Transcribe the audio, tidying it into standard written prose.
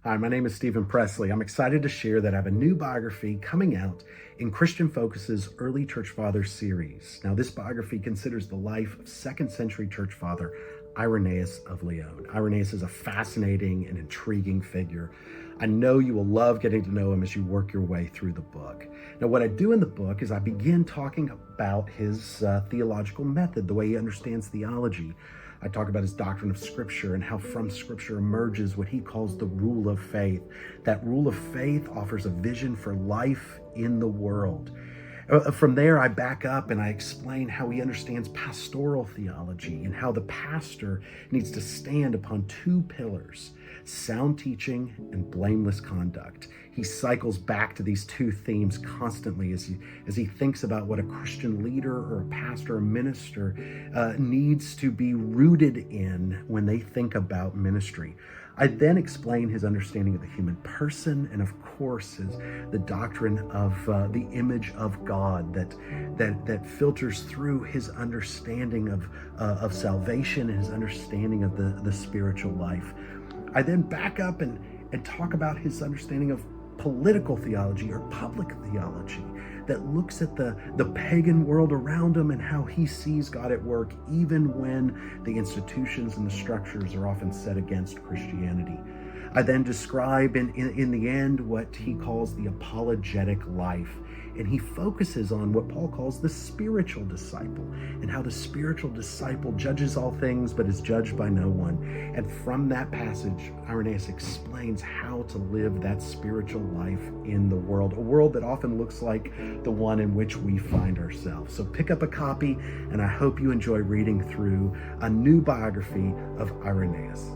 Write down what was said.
Hi, my name is Stephen Presley. I'm excited to share that I have a new biography coming out in Christian Focus's Early Church Fathers series. Now, this biography considers the life of 2nd century church father Irenaeus of Lyons. Irenaeus is a fascinating and intriguing figure. I know you will love getting to know him as you work your way through the book. Now, what I do in the book is I begin talking about his theological method, the way he understands theology. I talk about his doctrine of Scripture and how from Scripture emerges what he calls the rule of faith. That rule of faith offers a vision for life in the world. From there, I back up and I explain how he understands pastoral theology and how the pastor needs to stand upon two pillars: sound teaching and blameless conduct. He cycles back to these two themes constantly as he thinks about what a Christian leader or a pastor or minister needs to be rooted in when they think about ministry. I then explain his understanding of the human person and, of course, the doctrine of the image of God that filters through his understanding of salvation and his understanding of the spiritual life. I then back up and talk about his understanding of political theology or public theology that looks at the pagan world around him and how he sees God at work even when the institutions and the structures are often set against Christianity. I then describe in the end what he calls the apologetic life, and he focuses on what Paul calls the spiritual disciple and how the spiritual disciple judges all things but is judged by no one. And from that passage, Irenaeus explains how to live that spiritual life in the world, a world that often looks like the one in which we find ourselves. So pick up a copy, and I hope you enjoy reading through a new biography of Irenaeus.